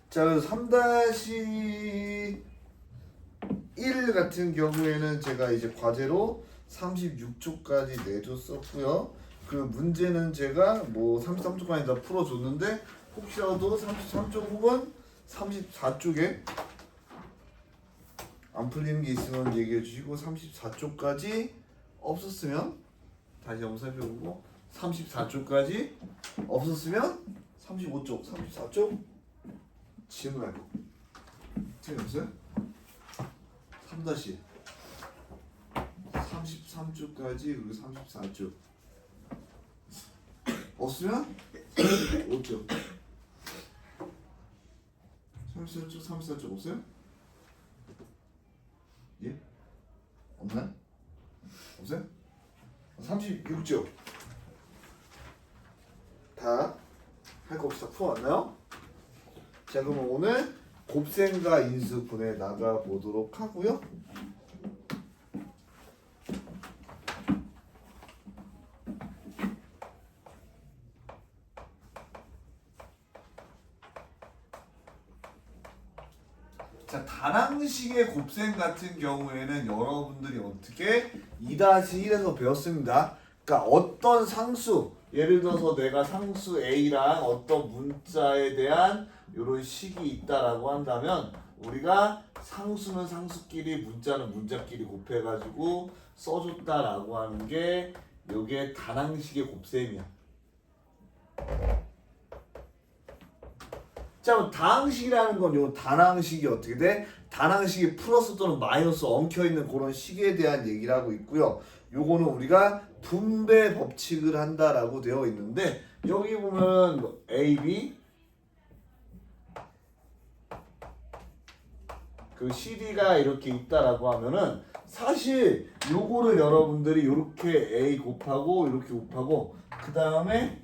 자, 그래서 3-1 같은 경우에는 제가 이제 과제로 36쪽까지 내줬었고요. 그 문제는 제가 뭐 33쪽까지 다 풀어줬는데 혹시라도 33쪽 혹은 34쪽에 안 풀리는 게 있으면 얘기해 주시고 34쪽까지 없었으면 다시 한번 살펴보고 34쪽까지 없었으면 35쪽, 34쪽 질문하고 틀렸어요? 3-1 33쪽까지 그리고 34쪽 없으면 5쪽 34쪽, 34쪽 없어요? 예? 없나요? 없어요? 36쪽 다 할 거 없이 다 풀어왔나요? 자, 그러면 오늘 곱셈과 인수 분해 나가 보도록 하고요. 자, 다항식의 곱셈 같은 경우에는 여러분들이 어떻게 2-1에서 배웠습니다. 그러니까 어떤 상수, 예를 들어서 내가 상수 A랑 어떤 문자에 대한 이런 식이 있다라고 한다면 우리가 상수는 상수끼리 문자는 문자끼리 곱해가지고 써줬다라고 하는 게 이게 다항식의 곱셈이야. 자, 그럼 다항식이라는 건 요 다항식이 어떻게 돼? 다항식이 플러스 또는 마이너스 엉켜있는 그런 식에 대한 얘기를 하고 있고요. 요거는 우리가 분배 법칙을 한다라고 되어 있는데 여기 보면 A, B 그 CD가 이렇게 있다라고 하면은 사실 요거를 여러분들이 이렇게 A 곱하고 이렇게 곱하고 그 다음에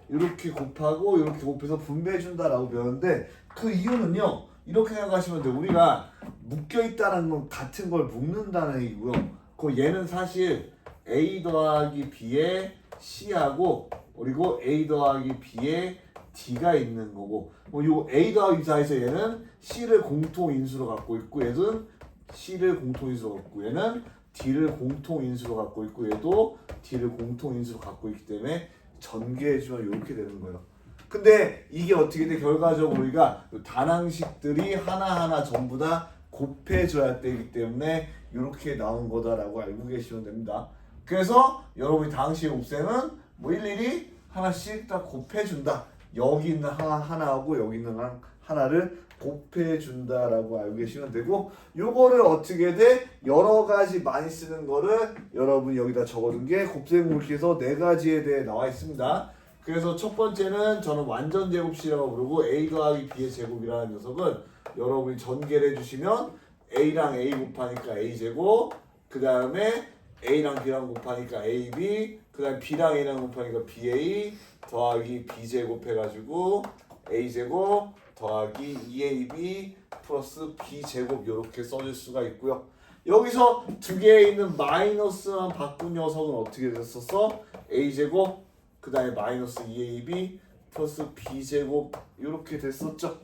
이렇게 곱하고 이렇게 곱해서 분배해 준다라고 배웠는데 그 이유는요 이렇게 생각하시면 돼요. 우리가 묶여 있다는 건 같은 걸 묶는다는 얘기고요. 그 얘는 사실 A 더하기 B에 C하고 그리고 A 더하기 B에 D가 있는 거고 요 A 더하기 4에서 얘는 C를 공통 인수로 갖고 있고 얘는 C를 공통 인수로 갖고 얘는 D를 공통 인수로 갖고 있고 얘도 D를 공통 인수로 갖고 있기 때문에 전개해주면 이렇게 되는 거예요. 근데 이게 어떻게 돼? 결과적으로 우리가 다항식들이 하나하나 전부 다 곱해줘야 되기 때문에 이렇게 나온 거다라고 알고 계시면 됩니다. 그래서 여러분이 다항식의 곱셈은 뭐 일일이 하나씩 다 곱해준다. 여기 있는 하나하고 여기 있는 하나를 곱해준다라고 알고 계시면 되고 요거를 어떻게 돼? 여러 가지 많이 쓰는 거를 여러분이 여기다 적어둔 게 곱셈 굵기에서 4가지에 대해 나와 있습니다. 그래서 첫 번째는 저는 완전 제곱식이라고 부르고 A 더하기 B의 제곱이라는 녀석은 여러분이 전개를 해주시면 A랑 A 곱하니까 A 제곱 그 다음에 A랑 B랑 곱하니까 AB 그 다음에 B랑 A랑 곱하니까 BA 더하기 B 제곱 해가지고 A 제곱 더하기 2AB 플러스 B 제곱 이렇게 써줄 수가 있고요. 여기서 두 개에 있는 마이너스만 바꾼 녀석은 어떻게 됐었어? A 제곱 그 다음에 마이너스 2AB 플러스 B 제곱 이렇게 됐었죠.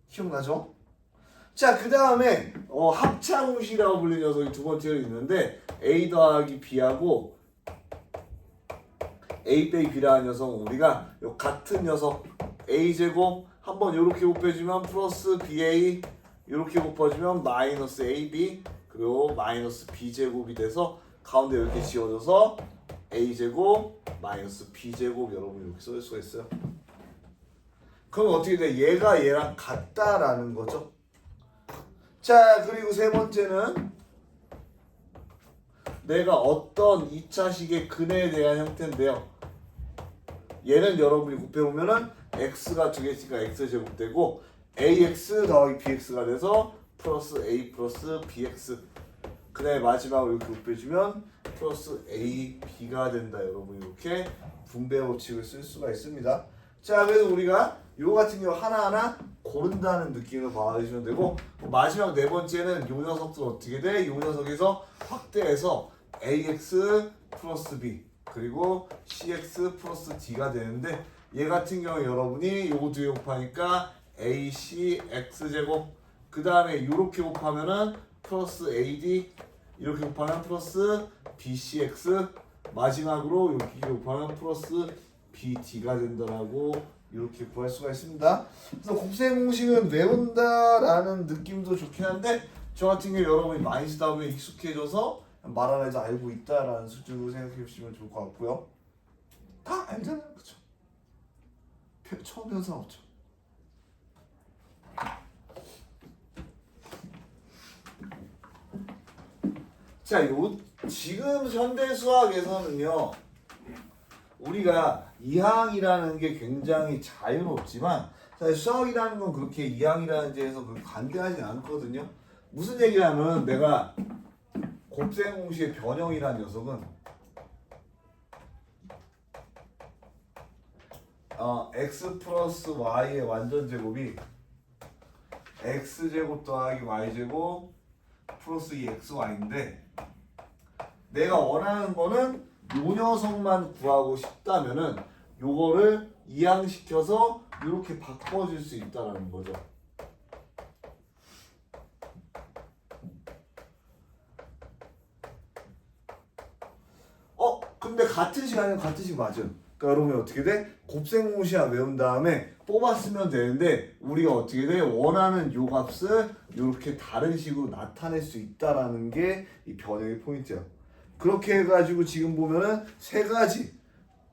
기억나죠? 자, 그 다음에 합창우식이라고 불리는 녀석이 두 번째로 있는데 A 더하기 B하고 A 빼기 B라는 녀석은 우리가 요 같은 녀석 A 제곱 한번 이렇게 곱해주면 플러스 BA 이렇게 곱해주면 마이너스 AB 그리고 마이너스 B 제곱이 돼서 가운데 이렇게 지워져서 A 제곱 마이너스 B 제곱 여러분 이렇게 써줄 수가 있어요. 그럼 어떻게 돼? 얘가 얘랑 같다라는 거죠. 자, 그리고 세 번째는 내가 어떤 2차식의 근에 대한 형태인데요. 얘는 여러분이 곱해보면은 x가 두 개 있으니까 x제곱 되고 ax 더하기 bx가 돼서 플러스 a 플러스 bx 그 다음에 마지막으로 이렇게 곱해주면 플러스 a b가 된다. 여러분 이렇게 분배 법칙을 쓸 수가 있습니다. 자, 그래서 우리가 요 같은 경우 하나하나 고른다는 느낌으로 봐주시면 되고 마지막 네 번째는 요 녀석도 어떻게 돼? 요 녀석에서 확대해서 ax 플러스 b 그리고 cx 플러스 d가 되는데 얘 같은 경우 여러분이 요거 두 개 곱하니까 AC X제곱 그 다음에 이렇게 곱하면은 플러스 AD 이렇게 곱하면 플러스 BCX 마지막으로 이렇게 곱하면 플러스 BD가 된다라고 이렇게 구할 수가 있습니다. 그래서 곱셈 공식은 외운다라는 느낌도 좋긴 한데 저 같은 경우 여러분이 많이 쓰다 보면 익숙해져서 말 안 해도 알고 있다라는 수준으로 생각해 주시면 좋을 것 같고요. 다 알잖아요, 그렇죠? 처음 배운 사람 없죠. 자, 지금 현대 수학에서는요, 우리가 이항이라는 게 굉장히 자유롭지만 사실 수학이라는 건 그렇게 이항이라는 데에서 관대하지 않거든요. 무슨 얘기냐면 내가 곱셈 공식의 변형이라는 녀석은 x 플러스 y의 완전 제곱이 x제곱 더하기 y제곱 플러스 2xy인데 내가 원하는 거는 요 녀석만 구하고 싶다면은 요거를 이항시켜서 이렇게 바꿔줄 수 있다라는 거죠. 근데 같은 시간에는 같은 식 맞음. 그러니까 여러분이 어떻게 돼? 곱셈 공식 외운 다음에 뽑았으면 되는데 우리가 어떻게 돼? 원하는 요 값을 이렇게 다른 식으로 나타낼 수 있다라는 게 이 변형의 포인트야. 그렇게 해가지고 지금 보면은 세 가지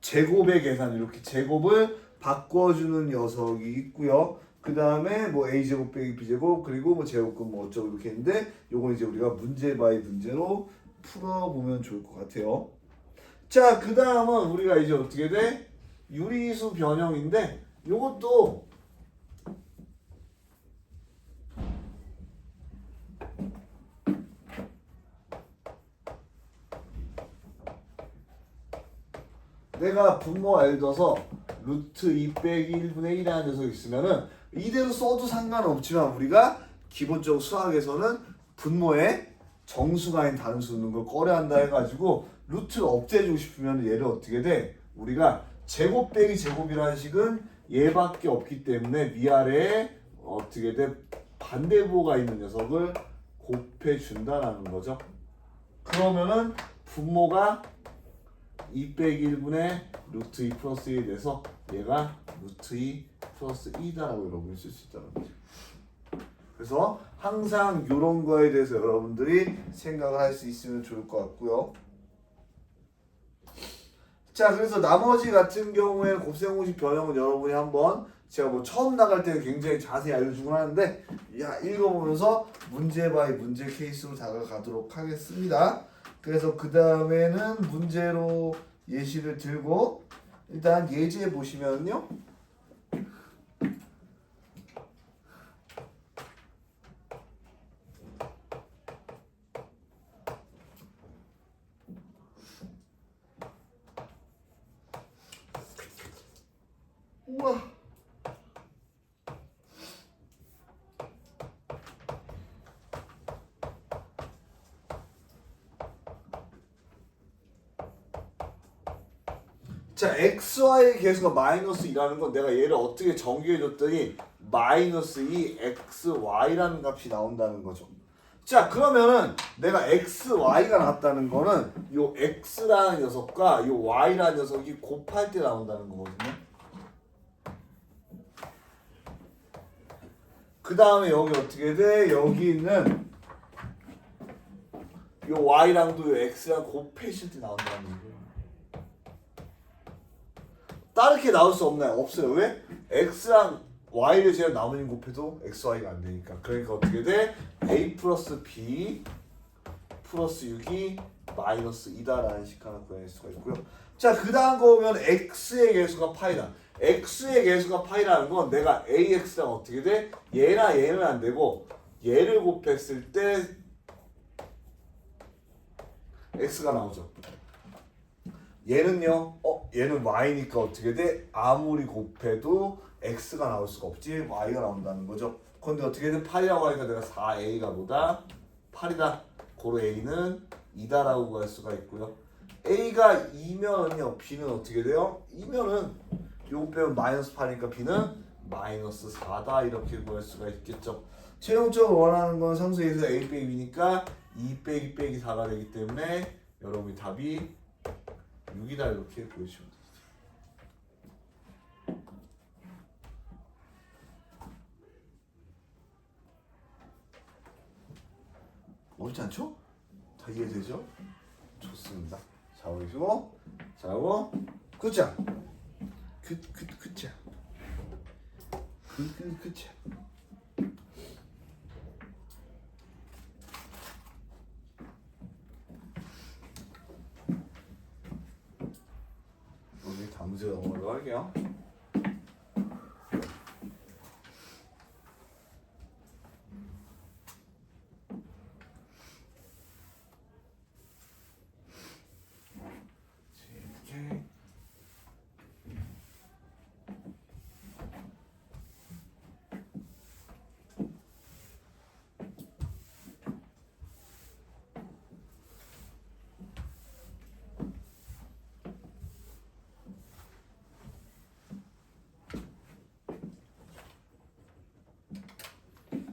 제곱의 계산 이렇게 제곱을 바꿔주는 녀석이 있고요. 그 다음에 뭐 a제곱 빼기 b제곱 그리고 뭐 제곱근 뭐 어쩌고 이렇게 있는데 요건 이제 우리가 문제 바이 문제로 풀어보면 좋을 것 같아요. 자, 그 다음은 우리가 이제 어떻게 돼? 유리수 변형인데 요것도 내가 분모 예를 들어서 루트 2 빼기 1분의 1이라는 녀석이 있으면은 이대로 써도 상관없지만 우리가 기본적으로 수학에서는 분모에 정수가 아닌 단수 넣는 걸 꺼려한다 해가지고 루트를 없애주고 싶으면 얘를 어떻게 돼? 우리가 제곱 빼기 제곱이라는 식은 얘밖에 없기 때문에 위아래에 어떻게 돼? 반대부호가 있는 녀석을 곱해준다라는 거죠. 그러면은 분모가 2 빼기 1분의 루트 2 플러스 1이 돼서 얘가 루트 2 플러스 2다라고 여러분이 쓸 수 있다는 거죠. 그래서 항상 이런 거에 대해서 여러분들이 생각을 할 수 있으면 좋을 것 같고요. 자, 그래서 나머지 같은 경우에는 곱셈 공식 변형은 여러분이 한번 제가 뭐 처음 나갈 때는 굉장히 자세히 알려주곤 하는데 읽어보면서 문제 바이 문제 케이스로 다가가도록 하겠습니다. 그래서 그 다음에는 문제로 예시를 들고 일단 예제 보시면요. 우와. 자, xy의 계수가 마이너스 2라는 건 내가 얘를 어떻게 정의해줬더니 마이너스 2 xy라는 값이 나온다는 거죠. 자, 그러면은 내가 xy가 나왔다는 거는 요 x라는 녀석과 요 y라는 녀석이 곱할 때 나온다는 거거든요. 그 다음에 여기 어떻게 돼? 여기 있는 요 y랑도 요 x랑 곱했을 때 나온다는 거예요. 다르게 나올 수 없나요? 없어요. 왜? x랑 y를 제가 나머지 곱해도 xy가 안 되니까. 그러니까 어떻게 돼? a 플러스 b 플러스 6이 마이너스 2다라는 식 하나 구해낼 수가 있고요. 자, 그 다음 거 보면 x의 계수가 파이다. x의 계수가 파이라는 건 내가 ax랑 어떻게 돼? 얘나 얘는 안 되고 얘를 곱했을 때 x가 나오죠. 얘는요, 얘는 y니까 어떻게 돼? 아무리 곱해도 x가 나올 수가 없지, y가 나온다는 거죠. 근데 어떻게 돼? 8이라고 하니까 내가 4a가 보다 8이다. 고로 a는 2다라고 구할 수가 있고요. a가 2면은요, b는 어떻게 돼요? 2면은 요거 빼면 마이너스 8이니까 b는 마이너스 4다 이렇게 구할 수가 있겠죠. 최종적으로 원하는 건 상수에서 a 빼기 b니까 2 빼기 빼기 4가 되기 때문에 여러분이 답이 6이다 이렇게 보여주시면 되죠. 어렵지 않죠? 다 이해되죠? 좋습니다. 자, 보시고 자, 하고 끄자. 끄자. 끄자. 우리 다음 문제 넘어가도록 할게요. 이렇게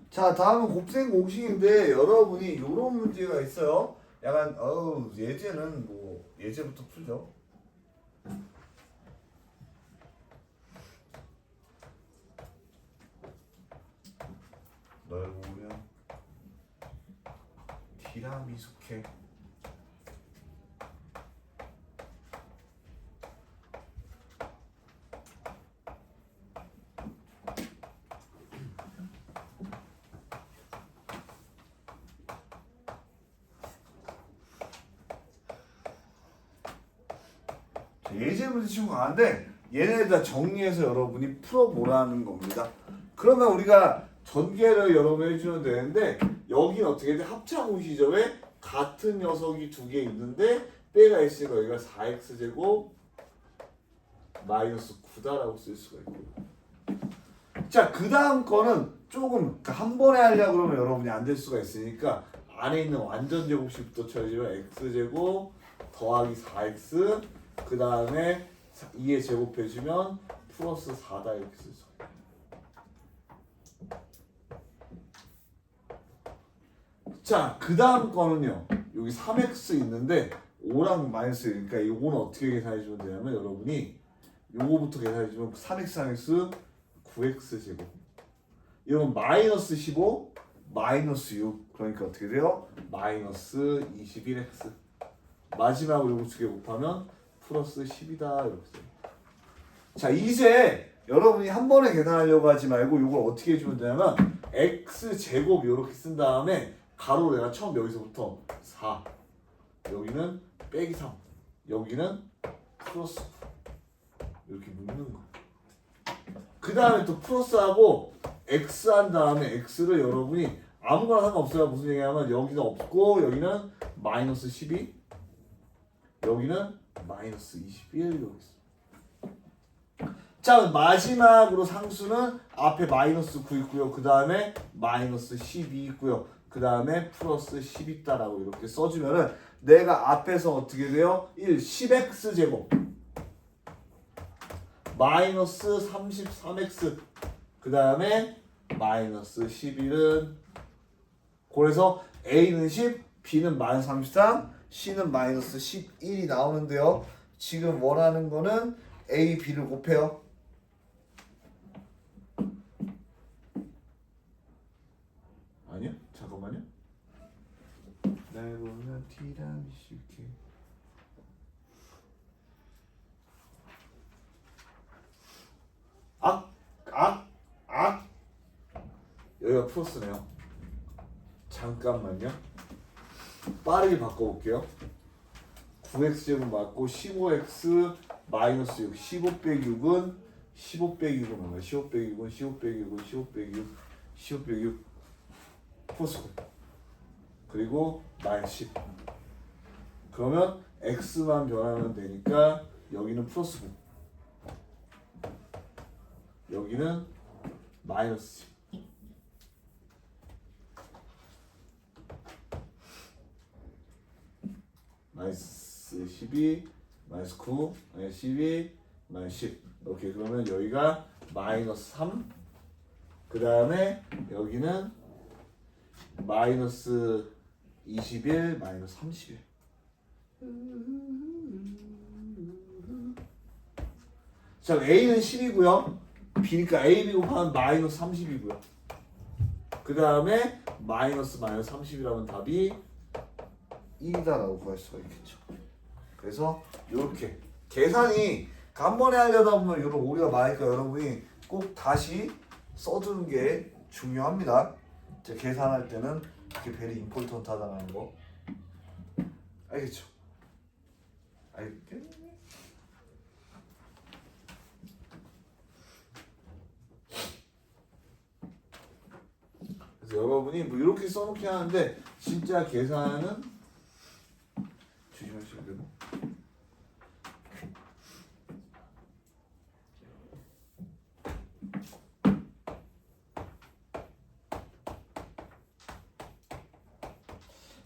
자, 다음은 곱셈 공식인데 여러분이 이런 문제가 있어요. 약간 예제는 뭐 예제부터 풀죠. 넓으면 티라미수 케이크 예제 문제 친구 가는데 얘네들 다 정리해서 여러분이 풀어보라는 겁니다. 그러면 우리가 전개를 여러분 해주면 되는데 여기는 어떻게 돼? 합차 공식이죠. 왜? 같은 녀석이 두 개 있는데 빼가 있으니까 여기가 4x제곱 마이너스 9다라고 쓸 수가 있고요. 자, 그 다음 거는 조금 한 번에 하려고 그러면 여러분이 안 될 수가 있으니까 안에 있는 완전 제곱식부터 쳐주면 x제곱 더하기 4x 그 다음에 2에 제곱해주면 플러스 4다 이렇게 쓸 수 있어요. 자, 그 다음 거는요. 여기 3x 있는데 5랑 마이너스 그러니까 요거는 어떻게 계산해주면 되냐면 여러분이 요거부터 계산해주면 3x 9x 제곱 이건 마이너스 15 마이너스 6 그러니까 어떻게 돼요? 마이너스 21x 마지막으로 요거 두 개 곱하면 플러스 10이다 이렇게 돼요. 자, 이제 여러분이 한 번에 계산하려고 하지 말고 이걸 어떻게 해주면 되냐면 x 제곱 이렇게 쓴 다음에 가로 내가 처음 여기서부터 4 여기는 빼기 3 여기는 플러스 9 이렇게 묶는 거. 그 다음에 또 플러스하고 x 한 다음에 x를 여러분이 아무거나 상관없어요. 무슨 얘기냐면 여기는 없고 여기는 마이너스 12 여기는 마이너스 21 이렇게 있어. 자, 마지막으로 상수는 앞에 마이너스 9 있고요. 그 다음에 마이너스 12 있고요. 그 다음에 플러스 10 있다라고 이렇게 써주면은 내가 앞에서 어떻게 돼요? 10x 제곱 마이너스 33x 그 다음에 마이너스 11은 그래서 A는 10, B는 마이너스 33, C는 마이너스 11이 나오는데요. 지금 원하는 거는 A, B를 곱해요. 아니요? 잠깐만요. 날 보면 티라미수 케이크 여기가 플러스네요. 잠깐만요. 빠르게 바꿔볼게요. 9x제곱 맞고 15x 마이너스 6 15 빼기 6은 15 빼기 6은 얼마야? 15 빼기 6은 15 빼기 6은 15 빼기 6 15 빼기 6 플러스 9 그리고 마이너스 10 그러면 x만 변하면 되니까 여기는 플러스 9 여기는 마이너스 10 마이너스 12 마이너스 9 마이너스 12 마이너스 10 오케이. 그러면 여기가 마이너스 3. 그 다음에 여기는 마이너스 21, 마이너스 31. 자, A는 10이고요. B니까 AB 곱하면 마이너스 30이고요. 그 다음에 마이너스 30이라면 답이 1이다라고 구할 수가 있겠죠. 그래서 이렇게 계산이 간번에 하려다 보면 이런 오류가 많으니까 여러분이 꼭 다시 써주는 게 중요합니다. 계산할 때는 이렇게 베리 임포턴트하다는 거 알겠죠? 알겠게? 그래서 여러분이 뭐 이렇게 써놓게 하는데 진짜 계산은 조심하셔야 되고.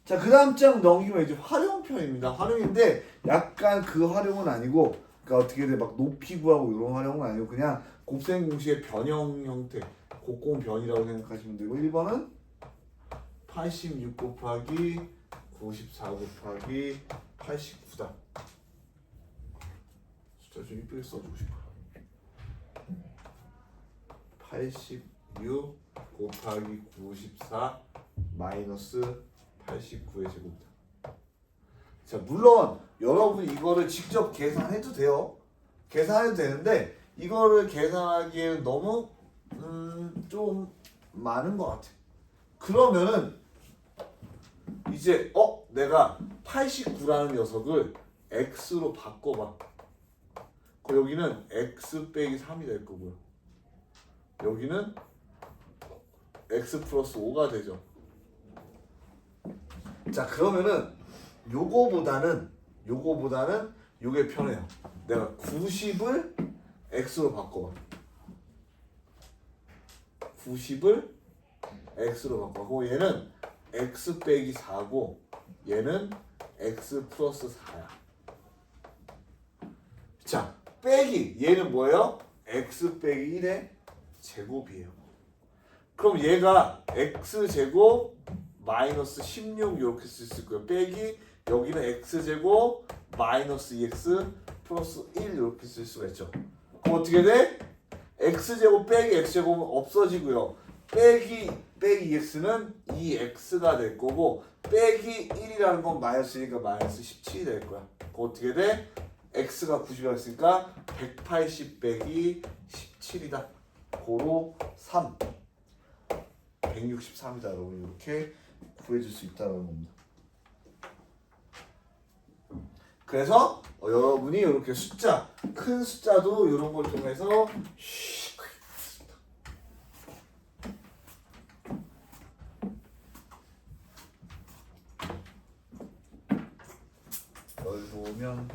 자, 그 다음 장 넘기면 이제 활용편입니다. 활용인데 약간 그 활용은 아니고, 그러니까 어떻게 돼, 막 높이 구하고 이런 활용은 아니고 그냥 곱셈 공식의 변형 형태, 곱공 변이라고 생각하시면 되고, 1번은 86 곱하기 94 곱하기 89다. 숫자 좀 이쁘게 써주고 싶어요. 86 곱하기 94 마이너스 89의 제곱이다. 자, 물론 여러분 이거를 직접 계산해도 돼요. 계산해도 되는데 이거를 계산하기에는 너무 좀 많은 것 같아. 그러면은 이제 내가 89라는 녀석을 x로 바꿔봐. 여기는 x 빼기 3이 될 거고요. 여기는 x 플러스 5가 되죠. 자, 그러면은 요거보다는 요게 편해요. 내가 90을 x로 바꿔봐. 90을 x로 바꿔. 얘는 x 빼기 4고 얘는 x 플러스 4야. 자, 빼기 얘는 뭐예요? x 빼기 1의 제곱이에요. 그럼 얘가 x 제곱 마이너스 16 이렇게 쓸 수 있고요. 빼기 여기는 x제곱 마이너스 2x 플러스 1 이렇게 쓸 수가 있죠. 그럼 어떻게 돼? x제곱 빼기 x제곱은 없어지고요. 빼기 2x는 2x가 될 거고 빼기 1이라는 건 마이너스니까 마이너스 17이 될 거야. 그럼 어떻게 돼? x가 90이라고 했으니까 180 빼기 17이다. 고로 3 163이다. 여러분 이렇게 구해줄 수 있다는 겁니다. 그래서 여러분이 이렇게 숫자, 큰 숫자도 이런 걸 통해서 넓으면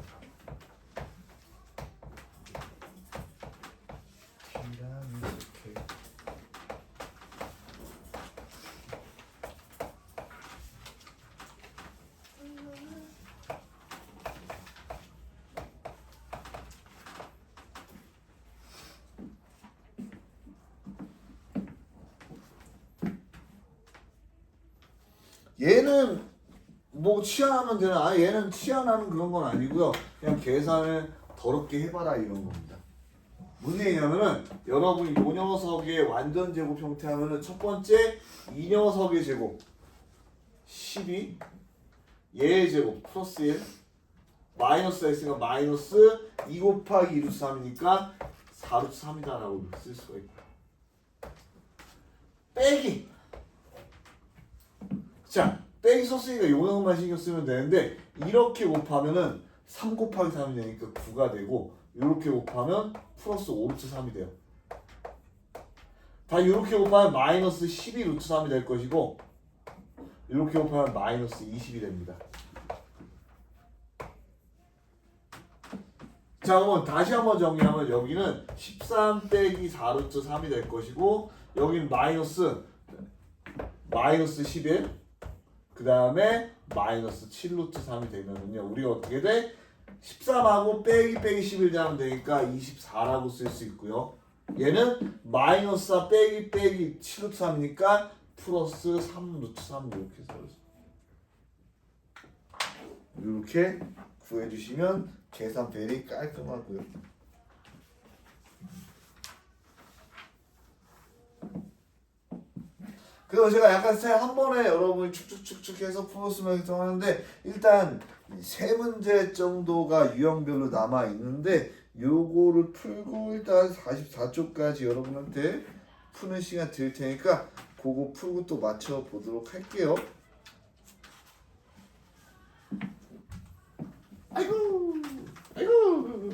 T라는 이렇게 얘는 뭐 치환하면 되나? 얘는 치환하는 그런 건 아니고요. 그냥 계산을 더럽게 해봐라 이런 겁니다. 무슨 얘기냐면은 여러분이 요 녀석의 완전 제곱 형태 하면은 첫 번째 이 녀석의 제곱 12 얘의 제곱 플러스 1 마이너스가 있으니까 마이너스 2 곱하기 2 루트 3이니까 4 루트 3이다 라고 쓸 수가 있고 빼기 자 빼기 썼으니까 요 녀석만 신경 쓰면 되는데 이렇게 곱하면은 3 곱하기 3이 되니까 9가 되고 이렇게 곱하면 플러스 5 루트 3이 돼요. 다 이렇게 곱하면 마이너스 12 루트 3이 될 것이고 이렇게 곱하면 마이너스 20이 됩니다. 자, 그러면 다시 한번 정리하면 여기는 13 빼기 4 루트 3이 될 것이고 여기는 마이너스 11 그 다음에 마이너스 7 루트 3이 되면은요 우리가 어떻게 돼? 13하고 빼기 11 하면 되니까 24라고 쓸 수 있고요. 얘는 마이너스 4 빼기 7루트 3이니까 플러스 3 루트 3 이렇게 써요. 이렇게 구해주시면 계산 되게 깔끔하고요. 그래서 제가 약간 한 번에 여러분이 축축축축 해서 풀었으면 하는데 일단 세 문제 정도가 유형별로 남아 있는데 요거를 풀고 일단 44쪽까지 여러분한테 푸는 시간 드릴 테니까 그거 풀고 또 맞춰 보도록 할게요. 아이고 아이고.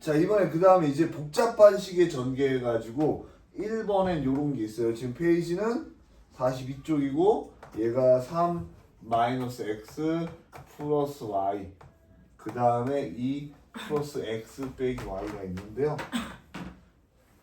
자 이번에 그 다음에 이제 복잡한 식의 전개해가지고 1번엔 요런 게 있어요. 지금 페이지는 42쪽이고 얘가 3 마이너스 x 플러스 y 그 다음에 2 플러스 x 빼기 y가 있는데요.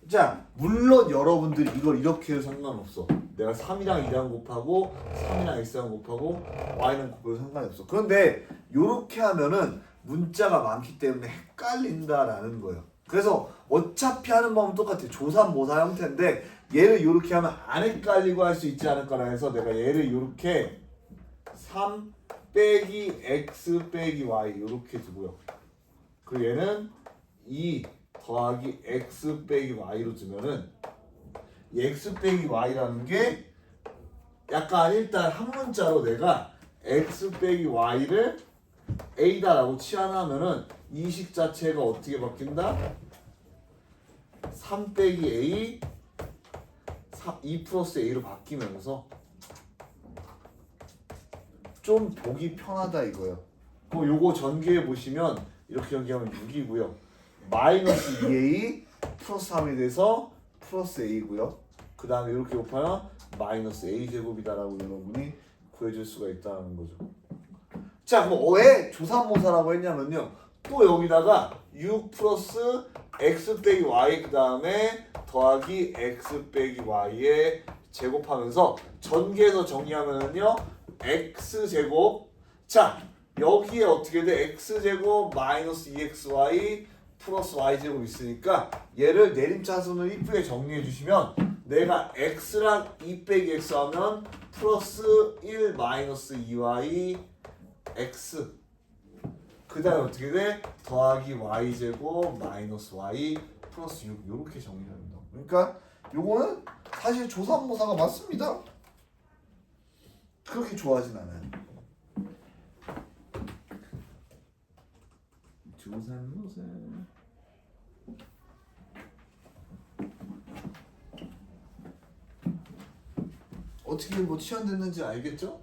자 물론 여러분들이 이걸 이렇게 해도 상관없어. 내가 3이랑 2랑 곱하고 3이랑 x랑 곱하고 y는 곱해도 상관이 없어. 그런데 요렇게 하면은 문자가 많기 때문에 헷갈린다라는 거예요. 그래서 어차피 하는 법은 똑같아. 조삼모사 형태인데 얘를 이렇게 하면 안 헷갈리고 할 수 있지 않을까라 해서 내가 얘를 이렇게 3 빼기 x 빼기 y 이렇게 두고요. 그리고 얘는 2 더하기 x 빼기 y로 두면은 이 x 빼기 y라는 게 약간 일단 한 문자로 내가 x 빼기 y를 a다라고 치환하면은 이 식 자체가 어떻게 바뀐다? 3 빼기 a 2 플러스 a로 바뀌면서 좀 보기 편하다 이거예요. 그럼 요거 전개해 보시면 이렇게 전개하면 6이고요. 마이너스 2a 플러스 3이 돼서 플러스 a고요. 그 다음에 이렇게 곱하면 마이너스 a 제곱이다라고 여러분이 구해줄 수가 있다는 거죠. 자 그럼 왜 조삼모사라고 했냐면요. 또 여기다가 6 플러스 x 빼기 y 그 다음에 더하기 x 빼기 y에 제곱하면서 전개해서 정리하면요. x제곱 자 여기에 어떻게 돼? x제곱 마이너스 2xy 플러스 y제곱 있으니까 얘를 내림차순으로 이쁘게 정리해 주시면 내가 x랑 2 빼기 x 하면 플러스 1 마이너스 2y x 그 다음에 어떻게 돼? 더하기 y제곱 마이너스 y 플러스 6 이렇게 정리합니다. 그러니까 요거는 사실 조삼모사가 맞습니다. 그렇게 좋아하진 않아요. 조삼모사 어떻게 뭐 치환됐는지 알겠죠?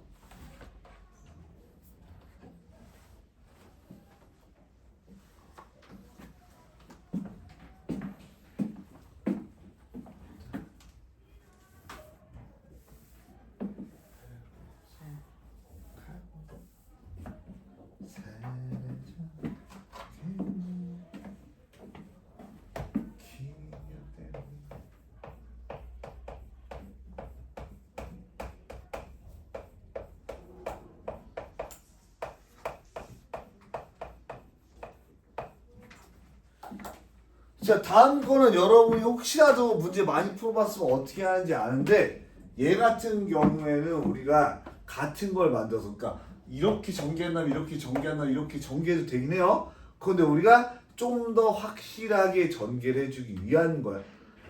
자 다음 거는 여러분이 혹시라도 문제 많이 풀어봤으면 어떻게 하는지 아는데 얘 같은 경우에는 우리가 같은 걸 만들어서 그러니까 이렇게 전개한다면 이렇게 전개한다면 이렇게 전개해도 되긴 해요. 그런데 우리가 좀 더 확실하게 전개를 해주기 위한 거야.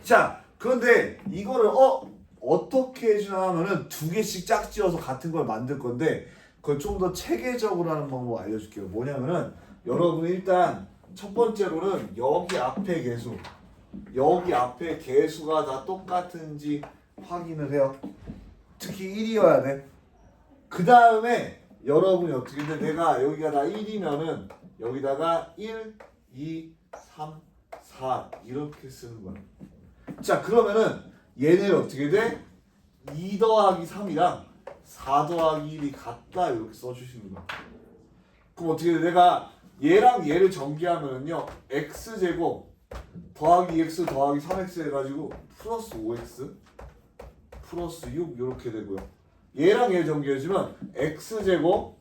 자 그런데 이거를 어떻게 해주나 하면은 두 개씩 짝지어서 같은 걸 만들 건데 그걸 좀 더 체계적으로 하는 방법 알려줄게요. 뭐냐면은 여러분 일단 첫 번째로는 여기 앞에 개수 여기 앞에 개수가 다 똑같은지 확인을 해요. 특히 1이어야 돼. 그 다음에 여러분이 어떻게 돼? 내가 여기가 다 1이면은 여기다가 1, 2, 3, 4 이렇게 쓰는 거야. 자 그러면은 얘네를 어떻게 돼? 2 더하기 3이랑 4 더하기 1이 같다 이렇게 써주시는 거야. 그럼 어떻게 돼? 내가 얘랑 얘를 전개하면은요 x제곱 더하기 x 더하기 3x 해가지고 플러스 5x 플러스 6 이렇게 되고요. 얘랑 얘 전개해주면 x제곱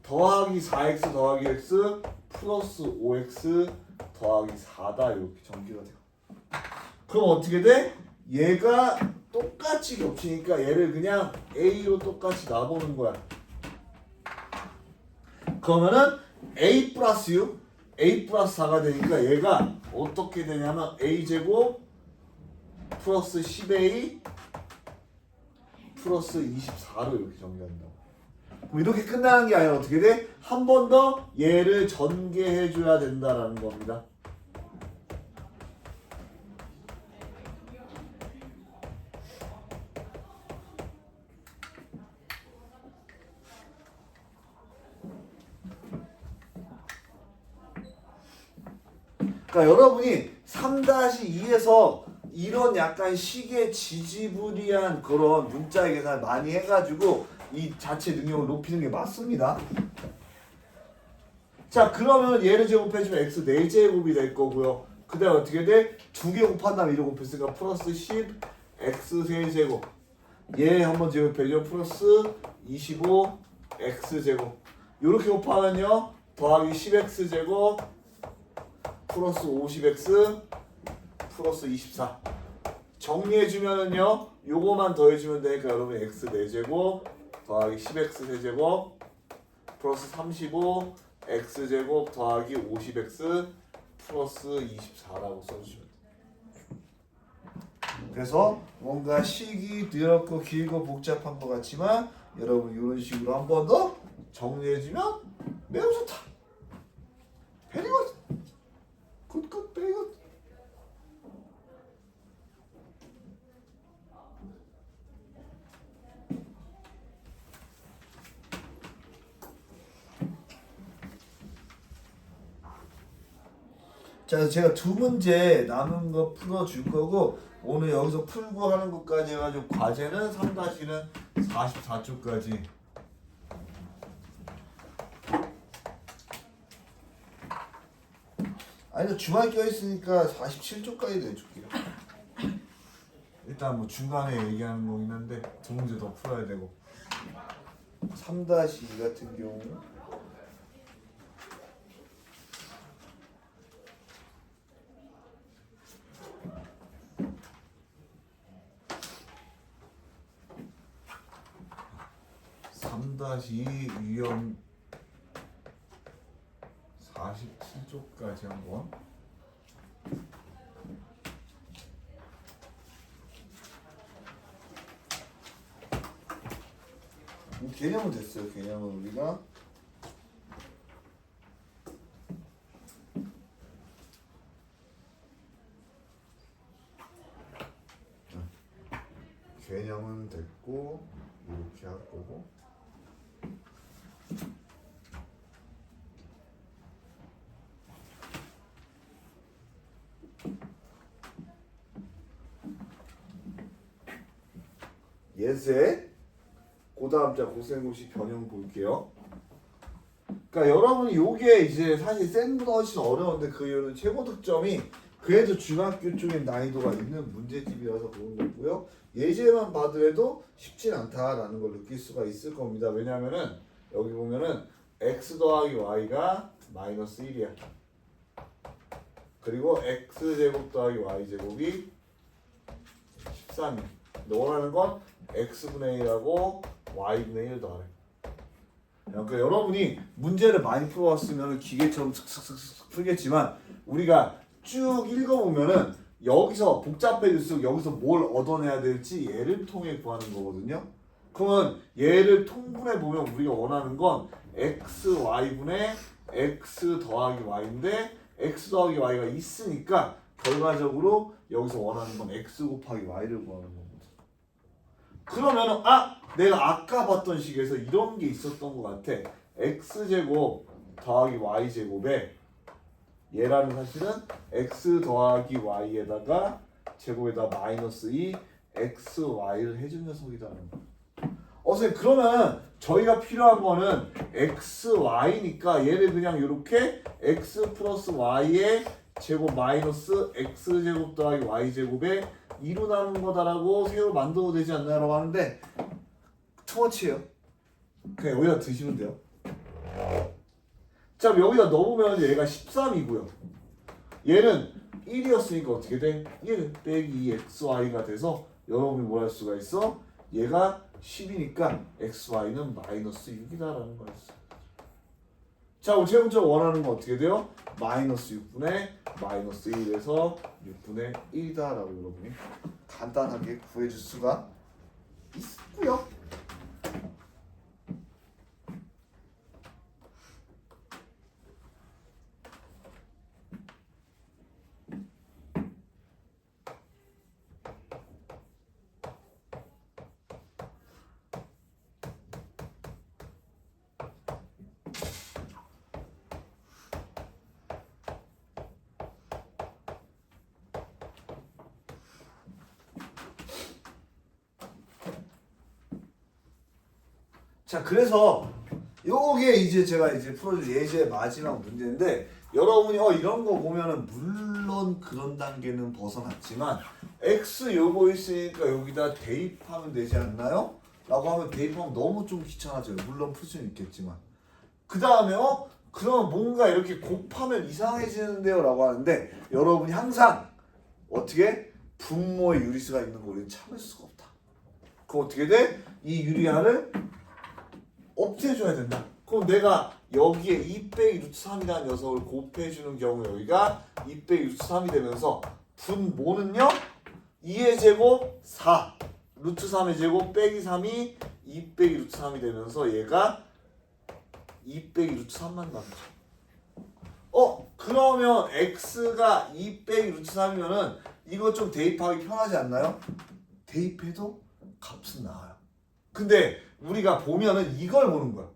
더하기 4x 더하기 x 플러스 5x 더하기 4다 이렇게 전개가 돼요. 그럼 어떻게 돼? 얘가 똑같이 겹치니까 얘를 그냥 a로 똑같이 놔보는 거야. 그러면은 a 플러스 6 a 플러스 4가 되니까 얘가 어떻게 되냐면 a제곱 플러스 10a 플러스 24로 이렇게 전개한다고. 그럼 이렇게 끝나는 게 아니라 어떻게 돼? 한 번 더 얘를 전개해 줘야 된다라는 겁니다. 그러니까 여러분이 3-2에서 이런 약간 식의 지지부리한 그런 문자의 계산을 많이 해가지고 이 자체 능력을 높이는 게 맞습니다. 자 그러면 얘를 제곱해주면 x 4제곱이 될 거고요. 그 다음에 어떻게 돼? 2개 곱한 다음에 1을 곱했으니까 플러스 10 x 세제곱 얘 한번 제곱해줘 플러스 25 x 제곱 요렇게 곱하면요 더하기 10x 제곱 플러스 50x 플러스 24 정리해주면은요 요거만 더해주면 되니까 여러분 x 4제곱 더하기 10x 세제곱 플러스 35 x제곱 더하기 50x 플러스 24라고 써주시면 돼요. 그래서 뭔가 식이 더럽고 길고 복잡한 것 같지만 여러분 이런 식으로 한 번 더 정리해주면 매우 좋다. 베리 굿. 굿굿 베리 굿. 자, 그래서 제가 두 문제 남은 거 풀어줄 거고 오늘 여기서 풀고 하는 것까지 해가지고 과제는 3-는 44쪽까지. 아니 주말 껴있으니까 47쪽까지 내줄게요. 일단 뭐 중간에 얘기하는 거긴 한데 두 문제 더 풀어야 되고 3-2 같은 경우 유형 47쪽까지 한번 개념은 됐어요. 개념은 우리가 개념은 됐고 이렇게 할 거고 예세 고다음자 고생고시 변형 볼게요. 그러니까 여러분이 요게 이제 사실 쌤보다 훨씬 어려운데 그 이유는 최고 득점이 그래도 중학교 쪽에 난이도가 있는 문제집이라서 그런 거고요. 예제만 봐더라도 쉽진 않다라는 걸 느낄 수가 있을 겁니다. 왜냐면은 여기 보면은 x 더하기 y가 마이너스 1이야. 그리고 x제곱 더하기 y제곱이 13이야. 근데 원하는 건 x분의 1하고 y분의 1 더하래. 그러니까 여러분이 문제를 많이 풀어왔으면 기계처럼 슥슥슥슥 풀겠지만 우리가 쭉 읽어보면은 여기서 복잡해질수록 여기서 뭘 얻어내야 될지 얘를 통해 구하는 거거든요. 그러면 얘를 통분해 보면 우리가 원하는 건 x, y분의 x 더하기 y인데 x 더하기 y가 있으니까 결과적으로 여기서 원하는 건 x 곱하기 y를 구하는 거거든. 그러면은 내가 아까 봤던 식에서 이런 게 있었던 것 같아. x제곱 더하기 y제곱에 얘라는 사실은 x 더하기 y에다가 제곱에다 마이너스 2 xy를 해준 녀석이라는 거. 선생님 그러면 저희가 필요한 거는 x, y니까 얘를 그냥 이렇게 x 플러스 y의 제곱 마이너스 x 제곱 더하기 y 제곱에 2로 나누는 거다라고 새로 만들어도 되지 않나요? 라고 하는데 투머치예요. 그냥 여기다 드시면 돼요. 자, 여기다 넣으면 얘가 13이고요. 얘는 1이었으니까 어떻게 돼? 1 빼기 2xy가 돼서 여러분이 뭘 할 수가 있어? 얘가 10이니까 xy는 마이너스 6이다라는 거였어. 자, 최종적으로 원하는 건 어떻게 돼요? 마이너스 6분의 마이너스 1에서 6분의 1이다라고 여러분이 간단하게 구해줄 수가 있고요. 자, 그래서 요게 이제 제가 이제 풀어줄 예제의 마지막 문제인데 여러분이 이런 거 보면은 물론 그런 단계는 벗어났지만 x 요거 있으니까 여기다 대입하면 되지 않나요? 라고 하면 대입하면 너무 좀 귀찮아져요. 물론 풀 수는 있겠지만 그 다음에 그럼 뭔가 이렇게 곱하면 이상해지는데요 라고 하는데 여러분이 항상 어떻게 분모의 유리수가 있는 거 우리는 참을 수가 없다. 그럼 어떻게 돼? 이 유리화를 없애줘야 된다. 그럼 내가 여기에 2 빼기 루트 3이라는 녀석을 곱해주는 경우 여기가 2 빼기 루트 3이 되면서 분모는요 2의 제곱 4 루트 3의 제곱 빼기 3이 2 빼기 루트 3이 되면서 얘가 2 빼기 루트 3만 남죠. 그러면 x가 2 빼기 루트 3이면은 이거 좀 대입하기 편하지 않나요? 대입해도 값은 나와요. 근데 우리가 보면은 이걸 보는 거야.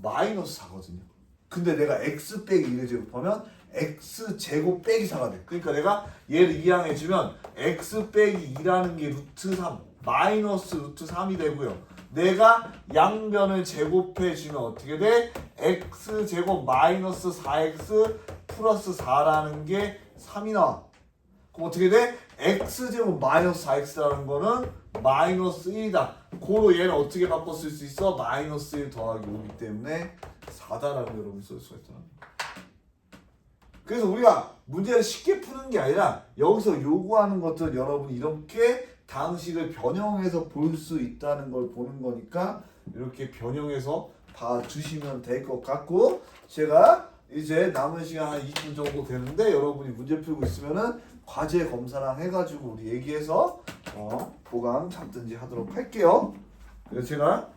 마이너스 4거든요. 근데 내가 x 빼기 1을 제곱하면 x 제곱 빼기 4가 돼. 그러니까 내가 얘를 이항해주면 x 빼기 2라는 게 루트 3 마이너스 루트 3이 되고요. 내가 양변을 제곱해주면 어떻게 돼? x 제곱 마이너스 4x 플러스 4라는 게 3이 나와. 그럼 어떻게 돼? x 제곱 마이너스 4x라는 거는 마이너스 1이다. 고로 얘는 어떻게 바꿔 쓸 수 있어? 마이너스 1 더하기 5이기 때문에 4다라고 여러분이 쓸 수가 있잖아. 그래서 우리가 문제를 쉽게 푸는 게 아니라 여기서 요구하는 것들 여러분이 이렇게 당식을 변형해서 볼 수 있다는 걸 보는 거니까 이렇게 변형해서 봐주시면 될 것 같고 제가 이제 남은 시간 한 20분 정도 되는데 여러분이 문제 풀고 있으면은 과제 검사랑 해가지고 우리 얘기해서 보강 잡든지 하도록 할게요. 그래서 제가